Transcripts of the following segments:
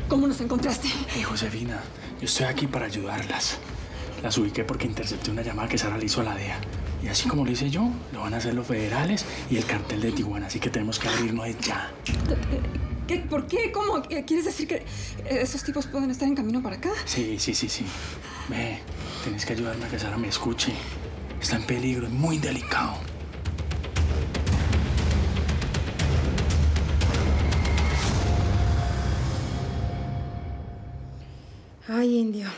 ¿Cómo nos encontraste? Josefina, yo estoy aquí para ayudarlas. Las ubiqué porque intercepté una llamada que Sara le hizo a la DEA. Y así como lo hice yo, lo van a hacer los federales y el cartel de Tijuana. Así que tenemos que abrirnos ya. ¿Qué? ¿Por qué? ¿Cómo? ¿Quieres decir que esos tipos pueden estar en camino para acá? Sí. Ve, tienes que ayudarme a que Sara me escuche. Está en peligro, es muy delicado. Ay, indio.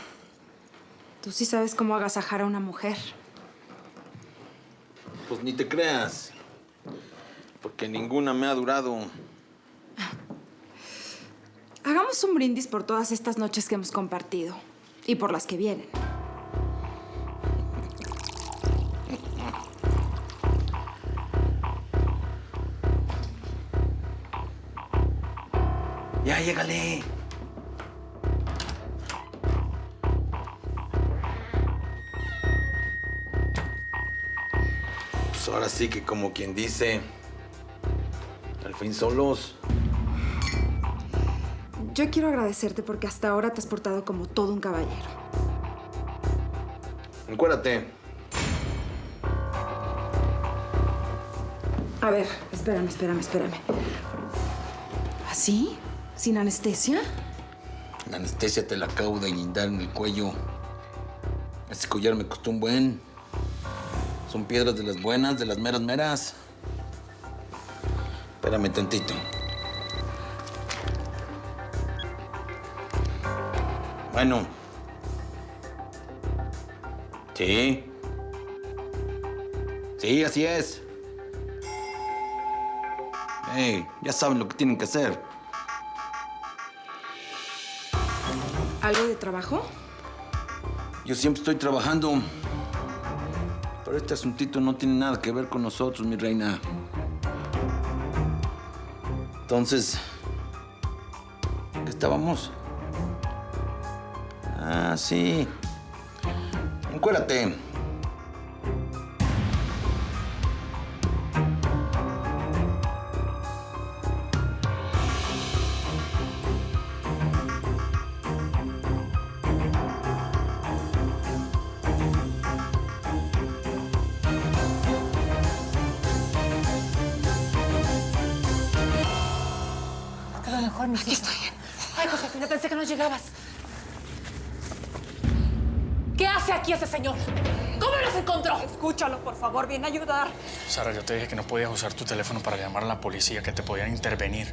Tú sí sabes cómo agasajar a una mujer. Pues ni te creas. Porque ninguna me ha durado. Hagamos un brindis por todas estas noches que hemos compartido. Y por las que vienen. Ya, llégale. Pues ahora sí que como quien dice, al fin solos. Yo quiero agradecerte porque hasta ahora te has portado como todo un caballero. Encuérdate. A ver, espérame. ¿Así? ¿Sin anestesia? La anestesia te la acabo de guindar en el cuello. Ese collar me costó un buen. Son piedras de las buenas, de las meras meras. Espérame tantito. Bueno. Sí. Sí, así es. Hey, ya saben lo que tienen que hacer. ¿Algo de trabajo? Yo siempre estoy trabajando. Pero este asuntito no tiene nada que ver con nosotros, mi reina. Entonces, ¿qué estábamos? Ah, sí. Encuérdate. A lo mejor aquí estoy. Ay, Josefina, pensé que no llegabas. ¿Qué hace aquí ese señor? ¿Cómo los encontró? Escúchalo, por favor, viene a ayudar. Sara, yo te dije que no podías usar tu teléfono para llamar a la policía, que te podían intervenir.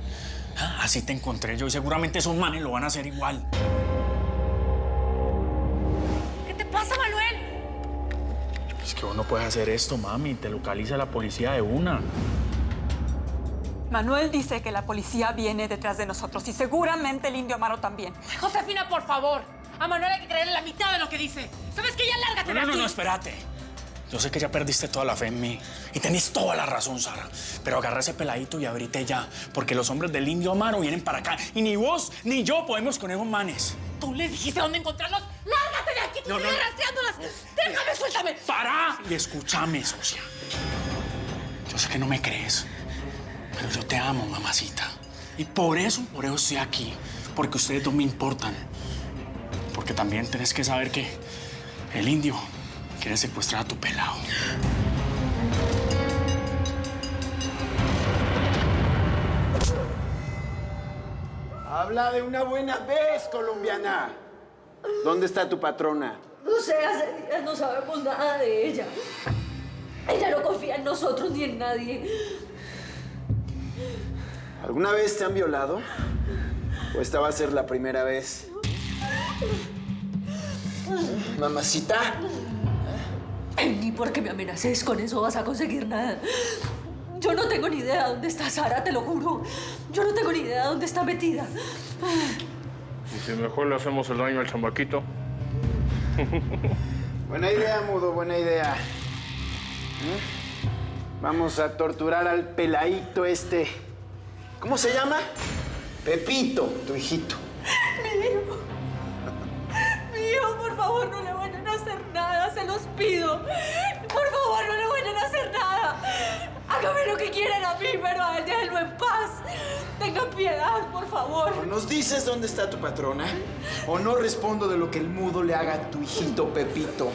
Ah, así te encontré yo y seguramente esos manes lo van a hacer igual. ¿Qué te pasa, Manuel? Es que vos no puedes hacer esto, mami. Te localiza la policía de una. Manuel dice que la policía viene detrás de nosotros y seguramente el indio Amaro también. Josefina, por favor. A Manuel hay que creerle la mitad de lo que dice. ¿Sabes qué? Ya lárgate de aquí. No, espérate. Yo sé que ya perdiste toda la fe en mí. Y tenés toda la razón, Sara. Pero agarra ese peladito y abrite ya. Porque los hombres del indio Amaro vienen para acá. Y ni vos ni yo podemos con esos manes. ¿Tú les dijiste dónde encontrarlos? ¡Lárgate de aquí! ¡Tú sigues rastreándolas! ¡Déjame, suéltame! ¡Para! Y escúchame, socia. Yo sé que no me crees. Pero yo te amo, mamacita. Y por eso estoy aquí. Porque ustedes dos me importan. Porque también tenés que saber que el indio quiere secuestrar a tu pelado. Habla de una buena vez, colombiana. ¿Dónde está tu patrona? No sé, hace días no sabemos nada de ella. Ella no confía en nosotros ni en nadie. ¿Alguna vez te han violado? ¿O esta va a ser la primera vez? Mamacita. Ni porque me amenaces con eso vas a conseguir nada. Yo no tengo ni idea dónde está Sara, te lo juro. Yo no tengo ni idea dónde está metida. ¿Y si mejor le hacemos el daño al chamaquito? Buena idea, Mudo, buena idea. Vamos a torturar al peladito este. ¿Cómo se llama? Pepito, tu hijito. Mi hijo, por favor, no le vayan a hacer nada, se los pido. Por favor, no le vayan a hacer nada. Hágame lo que quieran a mí, pero a él déjenlo en paz. Tengan piedad, por favor. ¿O nos dices dónde está tu patrona? ¿O no respondo de lo que el mudo le haga a tu hijito Pepito?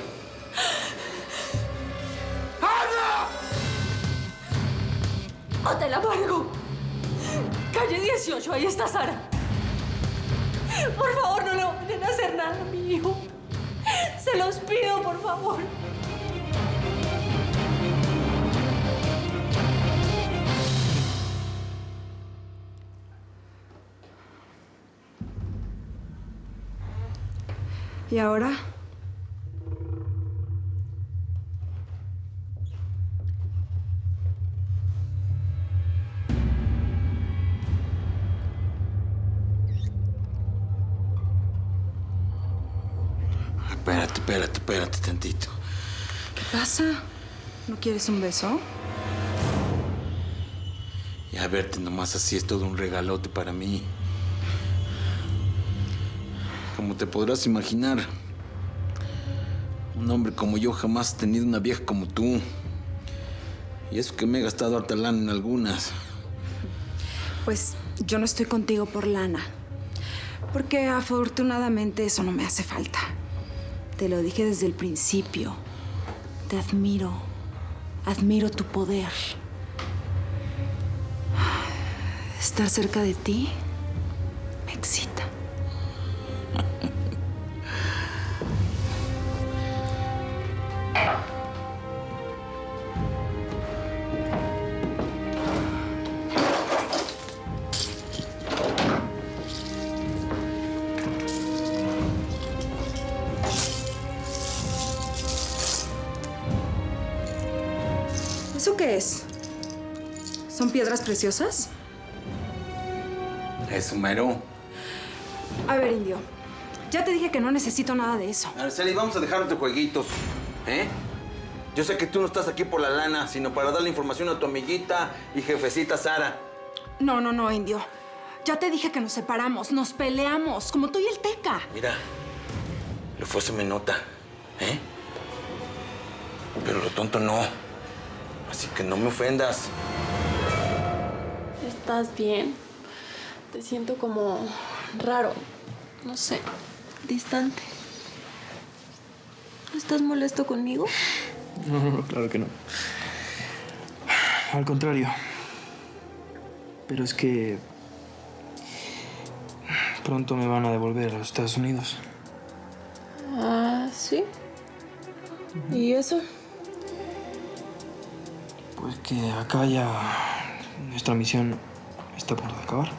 ¡O te la amargo! Calle 18, ahí está Sara. Por favor, no le vayan a hacer nada a mi hijo. Se los pido, por favor. ¿Y ahora? Espérate tantito. ¿Qué pasa? ¿No quieres un beso? Ya verte nomás así es todo un regalote para mí. Como te podrás imaginar, un hombre como yo jamás ha tenido una vieja como tú. Y eso que me he gastado harta lana en algunas. Pues yo no estoy contigo por lana. Porque afortunadamente eso no me hace falta. Te lo dije desde el principio. Te admiro. Admiro tu poder. Estar cerca de ti me excita. ¿Eso qué es? ¿Son piedras preciosas? Eso, mero. A ver, Indio. Ya te dije que no necesito nada de eso. Araceli, vamos a dejarnos de jueguitos, ¿eh? Yo sé que tú no estás aquí por la lana, sino para darle información a tu amiguita y jefecita Sara. No, Indio. Ya te dije que nos separamos, nos peleamos, como tú y el Teca. Mira, lo fue se me nota, ¿eh? Pero lo tonto no. Así que no me ofendas. ¿Estás bien? Te siento como raro, no sé, distante. ¿Estás molesto conmigo? No, claro que no. Al contrario. Pero es que pronto me van a devolver a los Estados Unidos. Ah, ¿sí? ¿Y eso? Pues que acá ya nuestra misión está a punto de acabar.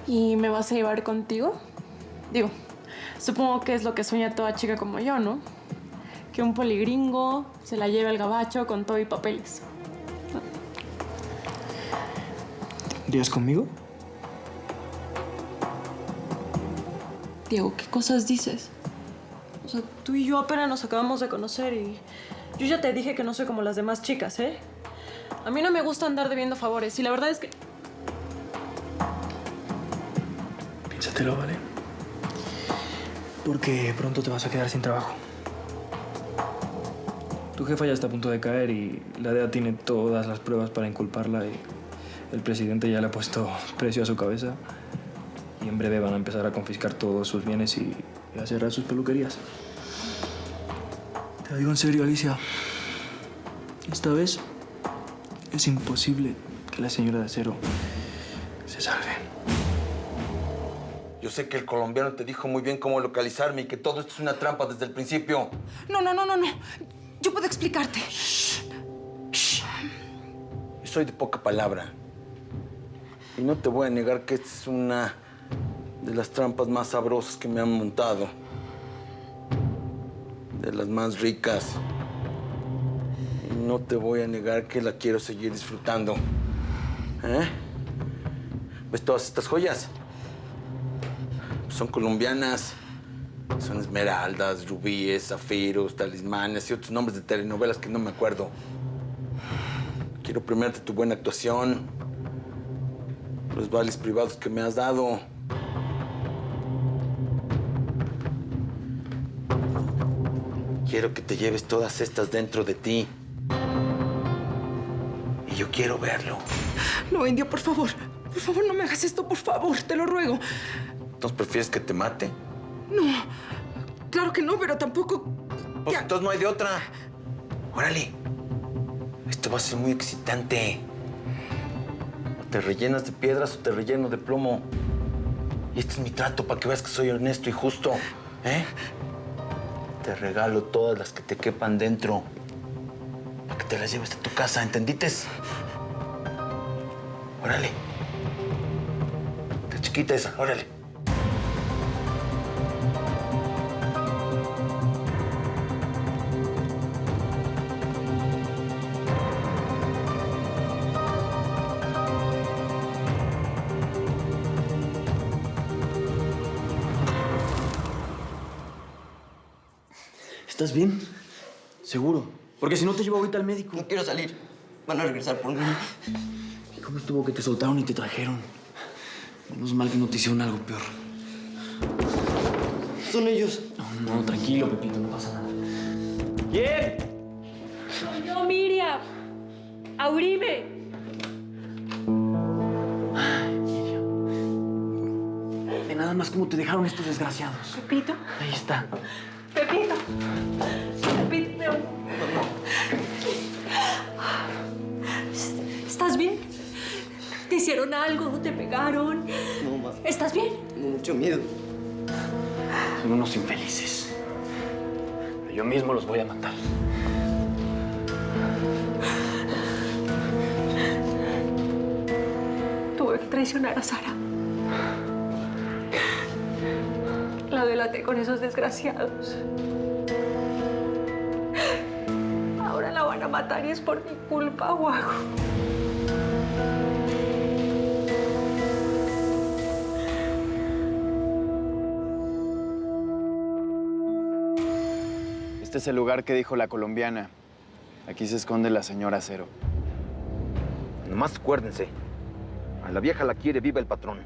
¿Y me vas a llevar contigo? Digo, supongo que es lo que sueña toda chica como yo, ¿no? Que un poligringo se la lleve al gabacho con todo y papeles. ¿Irías conmigo? Diego, ¿qué cosas dices? O sea, tú y yo apenas nos acabamos de conocer y yo ya te dije que no soy como las demás chicas, ¿eh? A mí no me gusta andar debiendo favores y la verdad es que... Piénsatelo, ¿vale? Porque pronto te vas a quedar sin trabajo. Tu jefa ya está a punto de caer y la DEA tiene todas las pruebas para inculparla y el presidente ya le ha puesto precio a su cabeza y en breve van a empezar a confiscar todos sus bienes y a cerrar sus peluquerías. Te lo digo en serio, Alicia. Esta vez es imposible que la señora de acero se salve. Yo sé que el colombiano te dijo muy bien cómo localizarme y que todo esto es una trampa desde el principio. No. Yo puedo explicarte. Yo soy de poca palabra. Y no te voy a negar que esta es una de las trampas más sabrosas que me han montado. De las más ricas. Y no te voy a negar que la quiero seguir disfrutando. ¿Eh? ¿Ves todas estas joyas? Son colombianas. Son esmeraldas, rubíes, zafiros, talismanes y otros nombres de telenovelas que no me acuerdo. Quiero premiarte tu buena actuación, los vales privados que me has dado. Quiero que te lleves todas estas dentro de ti. Y yo quiero verlo. No, Indio, por favor. Por favor, no me hagas esto, por favor. Te lo ruego. ¿Entonces prefieres que te mate? No. Claro que no, pero tampoco... Pues entonces no hay de otra. Órale. Esto va a ser muy excitante. O te rellenas de piedras o te relleno de plomo. Y este es mi trato para que veas que soy honesto y justo. ¿Eh? Te regalo todas las que te quepan dentro. Para que te las lleves a tu casa, ¿entendites? Órale. Está chiquita esa, órale. ¿Estás bien? ¿Seguro? Porque si no te llevo ahorita al médico. No quiero salir. Van a regresar por mí. ¿Y cómo estuvo que te soltaron y te trajeron? Menos mal que no te hicieron algo peor. Son ellos. No, tranquilo, Pepito, no pasa nada. ¿Quién? Soy yo, Miriam. Aurime. Ve nada más cómo te dejaron estos desgraciados. Pepito. Ahí está. Pepito. Pepito, me... ¿Estás bien? ¿Te hicieron algo? ¿Te pegaron? No, ma. ¿Estás bien? Tengo mucho miedo. Son unos infelices. Pero yo mismo los voy a matar. Tuve que traicionar a Sara. La delaté con esos desgraciados. Ahora la van a matar y es por mi culpa, Guajo. Este es el lugar que dijo la colombiana. Aquí se esconde la señora Cero. Nomás acuérdense. A la vieja la quiere viva el patrón.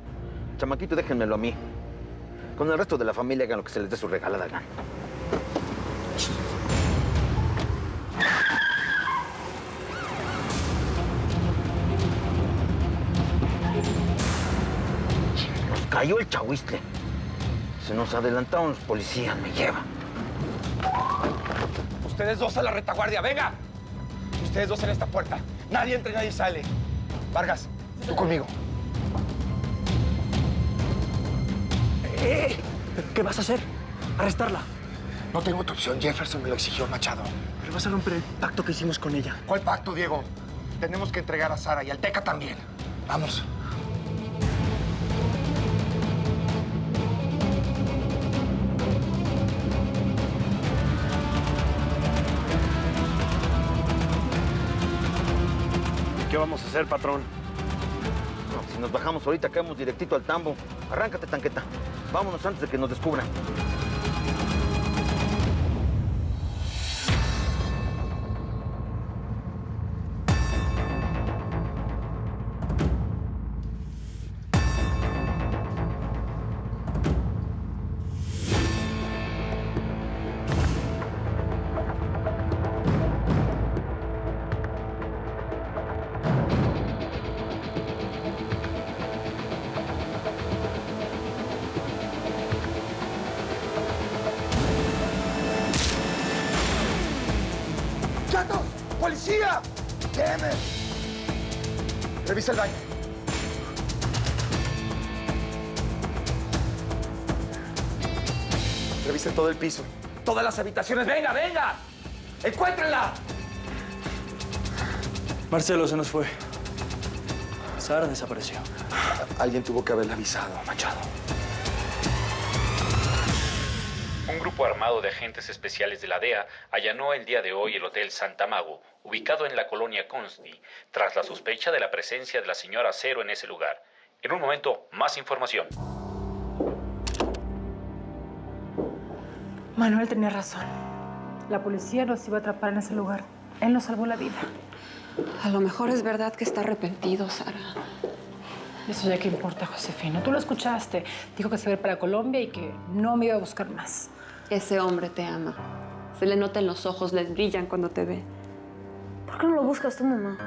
Chamaquito, déjenmelo a mí. Con el resto de la familia hagan lo que se les dé su regalada gana. Nos cayó el chahuistle. Se nos adelantaron los policías, me lleva. Ustedes dos a la retaguardia, venga. Ustedes dos en esta puerta. Nadie entra y nadie sale. Vargas, tú conmigo. ¿Qué vas a hacer? ¿Arrestarla? No tengo otra opción. Jefferson me lo exigió, Machado. Pero vas a romper el pacto que hicimos con ella. ¿Cuál pacto, Diego? Tenemos que entregar a Sara y al Teca también. Vamos. ¿Qué vamos a hacer, patrón? No, si nos bajamos ahorita, caemos directito al tambo. Arráncate, tanqueta. Vámonos antes de que nos descubran. ¡Chato! ¡Policía! ¡Déjeme! Revisa el baño. Revise todo el piso. Todas las habitaciones. ¡Venga, venga! ¡Encuéntrenla! Marcelo se nos fue. Sara desapareció. Alguien tuvo que haberle avisado, Machado. Un grupo armado de agentes especiales de la DEA allanó el día de hoy el Hotel Santa Mago, ubicado en la colonia Consti, tras la sospecha de la presencia de la señora Cero en ese lugar. En un momento, más información. Manuel tenía razón. La policía nos iba a atrapar en ese lugar. Él nos salvó la vida. A lo mejor es verdad que está arrepentido, Sara. Eso ya que importa, Josefina. Tú lo escuchaste. Dijo que se iba a ir para Colombia y que no me iba a buscar más. Ese hombre te ama. Se le nota en los ojos, les brillan cuando te ve. ¿Por qué no lo buscas tú, mamá?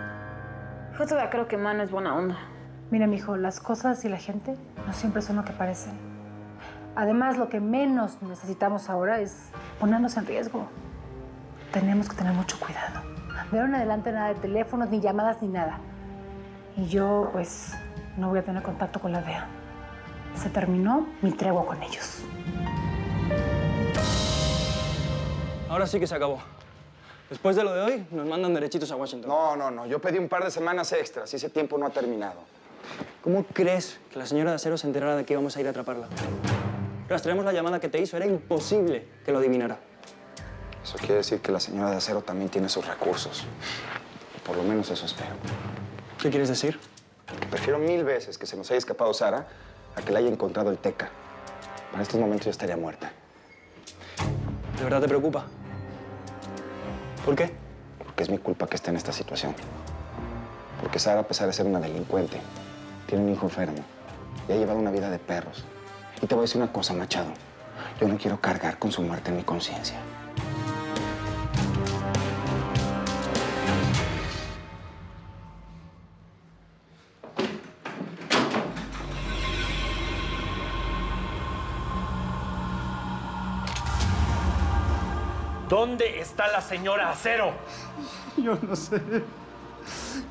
Yo todavía creo que Mano es buena onda. Mira, mijo, las cosas y la gente no siempre son lo que parecen. Además, lo que menos necesitamos ahora es ponernos en riesgo. Tenemos que tener mucho cuidado. De ahora en adelante nada de teléfonos, ni llamadas, ni nada. Y yo, pues, no voy a tener contacto con la DEA. Se terminó mi tregua con ellos. Ahora sí que se acabó. Después de lo de hoy, nos mandan derechitos a Washington. No. Yo pedí un par de semanas extras y ese tiempo no ha terminado. ¿Cómo crees que la señora de Acero se enterara de que íbamos a ir a atraparla? Rastreamos la llamada que te hizo. Era imposible que lo adivinara. Eso quiere decir que la señora de Acero también tiene sus recursos. Por lo menos eso espero. ¿Qué quieres decir? Prefiero 1000 veces que se nos haya escapado Sara a que la haya encontrado el Teca. Para estos momentos ya estaría muerta. ¿De verdad te preocupa? ¿Por qué? Porque es mi culpa que esté en esta situación. Porque Sara, a pesar de ser una delincuente, tiene un hijo enfermo y ha llevado una vida de perros. Y te voy a decir una cosa, Machado. Yo no quiero cargar con su muerte en mi conciencia. ¿Dónde está la señora Acero? Yo no sé.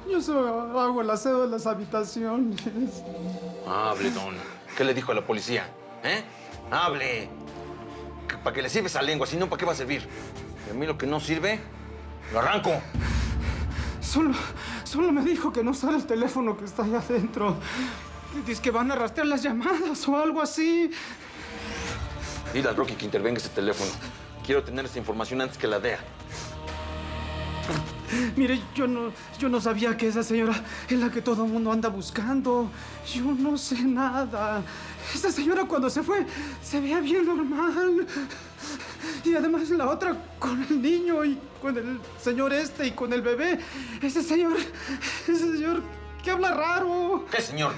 Yo solo hago el aseo de las habitaciones. Hable, don. ¿Qué le dijo a la policía? ¿Eh? Hable. ¿Para qué le sirve esa lengua? Si no, ¿para qué va a servir? Y a mí lo que no sirve, lo arranco. Solo me dijo que no sale el teléfono que está allá adentro. Dice que van a rastrear las llamadas o algo así. Dile al Rocky que intervenga ese teléfono. Quiero tener esa información antes que la DEA. Mire, yo no sabía que esa señora es la que todo el mundo anda buscando. Yo no sé nada. Esa señora cuando se fue se veía bien normal. Y además la otra con el niño y con el señor este y con el bebé. Ese señor que habla raro. ¿Qué señor?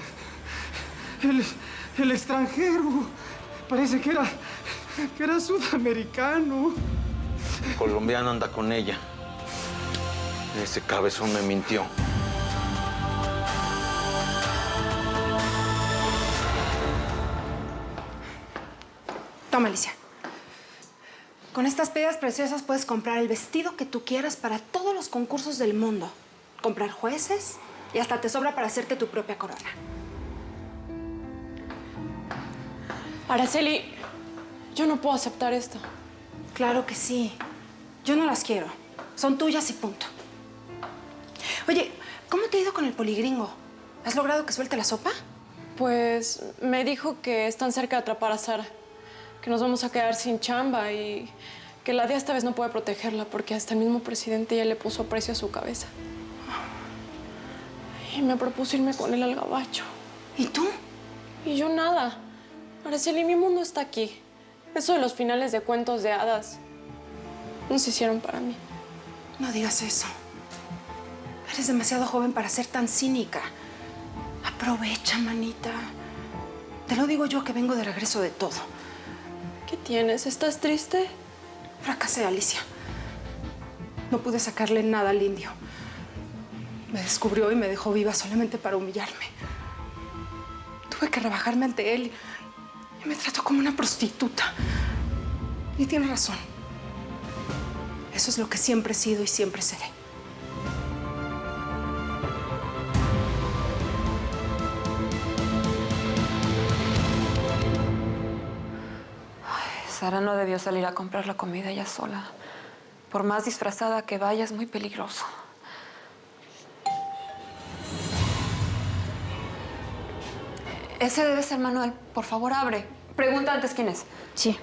El extranjero. Parece que era sudamericano. El colombiano anda con ella. Ese cabezón me mintió. Toma, Alicia. Con estas piedras preciosas puedes comprar el vestido que tú quieras para todos los concursos del mundo. Comprar jueces y hasta te sobra para hacerte tu propia corona. Araceli, yo no puedo aceptar esto. Claro que sí. Yo no las quiero. Son tuyas y punto. Oye, ¿cómo te ha ido con el poligringo? ¿Has logrado que suelte la sopa? Pues me dijo que están cerca de atrapar a Sara, que nos vamos a quedar sin chamba y que la DEA esta vez no puede protegerla porque hasta el mismo presidente ya le puso precio a su cabeza. Y me propuso irme con él al gabacho. ¿Y tú? Y yo nada. Araceli, mi mundo está aquí. Eso de los finales de cuentos de hadas no se hicieron para mí. No digas eso. Eres demasiado joven para ser tan cínica. Aprovecha, manita. Te lo digo yo que vengo de regreso de todo. ¿Qué tienes? ¿Estás triste? Fracasé, Alicia. No pude sacarle nada al indio. Me descubrió y me dejó viva solamente para humillarme. Tuve que rebajarme ante él y me trató como una prostituta. Y tiene razón. Eso es lo que siempre he sido y siempre seré. Sara no debió salir a comprar la comida ella sola. Por más disfrazada que vaya, es muy peligroso. Ese debe ser Manuel. Por favor, abre. Pregunta antes quién es. Sí.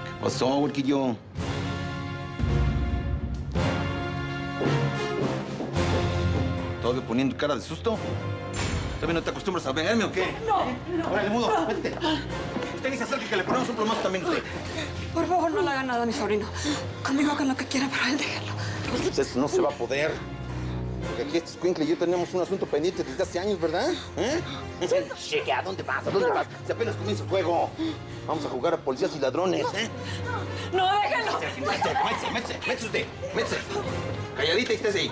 ¿Qué pasó, huerquillo? ¿Todavía poniendo cara de susto? ¿Todavía no te acostumbras a verme o qué? No. Órale, mudo, vete. Usted ni se acerque que le ponemos un plomazo también usted. Por favor, no le haga nada a mi sobrino. Conmigo hagan lo que quiera, pero él déjenlo. Pues eso no se va a poder. porque aquí este escuincle y yo tenemos un asunto pendiente desde hace años, ¿verdad? ¿Eh? Cheque, ¿a dónde vas? ¿A dónde vas? Si apenas comienza el juego. Vamos a jugar a policías y ladrones, ¿eh? ¡No, déjenlo! Métese usted, métese. Calladita y estés ahí.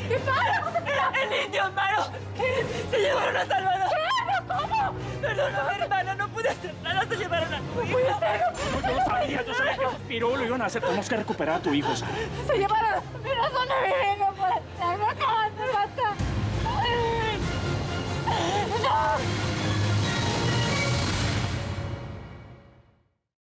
¿Qué pasa? ¡El indio, hermano! ¡Se llevaron a Salvador! ¿Qué? ¿Cómo? Perdóname, hermana, no pude hacer nada, se llevaron a... ¡No pude ser! Yo lo sabía, yo sabía que esos pirulos iban a hacer. Tenemos que recuperar a tu hijo, Sara. ¡Se llevaron! ¡Mira dónde viven!